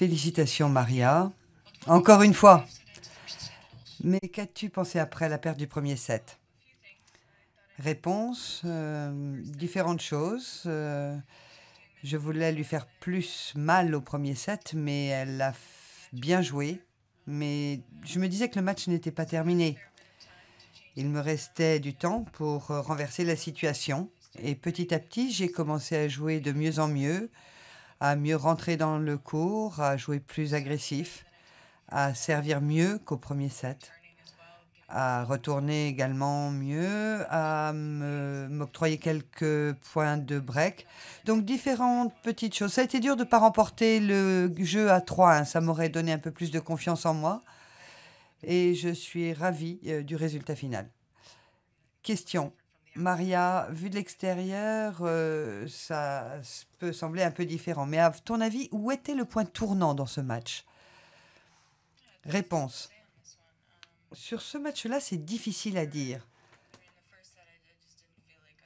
Félicitations, Maria. Encore une fois. Mais qu'as-tu pensé après la perte du premier set? Réponse, différentes choses. Je voulais lui faire plus mal au premier set, mais elle a bien joué. Mais je me disais que le match n'était pas terminé. Il me restait du temps pour renverser la situation. Et petit à petit, j'ai commencé à jouer de mieux en mieux, à mieux rentrer dans le court, à jouer plus agressif, à servir mieux qu'au premier set, à retourner également mieux, à m'octroyer quelques points de break. Donc différentes petites choses. Ça a été dur de ne pas remporter le jeu à 3-1. Ça m'aurait donné un peu plus de confiance en moi. Et je suis ravie du résultat final. Question. Maria, vu de l'extérieur, ça peut sembler un peu différent. Mais à ton avis, où était le point tournant dans ce match? Réponse. Sur ce match-là, c'est difficile à dire.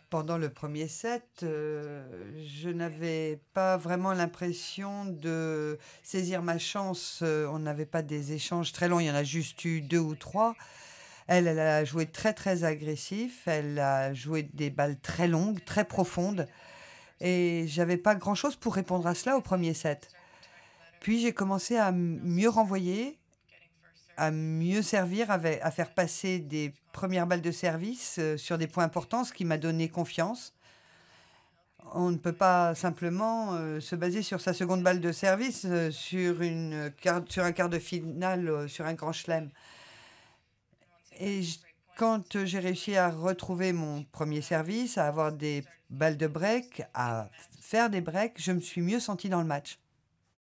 Pendant le premier set, je n'avais pas vraiment l'impression de saisir ma chance. On n'avait pas des échanges très longs, il y en a juste eu 2 ou 3. Elle a joué très très agressif, elle a joué des balles très longues, très profondes, et j'avais pas grand-chose pour répondre à cela au premier set. Puis j'ai commencé à mieux renvoyer, à mieux servir, à faire passer des premières balles de service sur des points importants, ce qui m'a donné confiance. On ne peut pas simplement se baser sur sa seconde balle de service sur un quart de finale, sur un grand chelem. Et quand j'ai réussi à retrouver mon premier service, à avoir des balles de break, à faire des breaks, je me suis mieux sentie dans le match.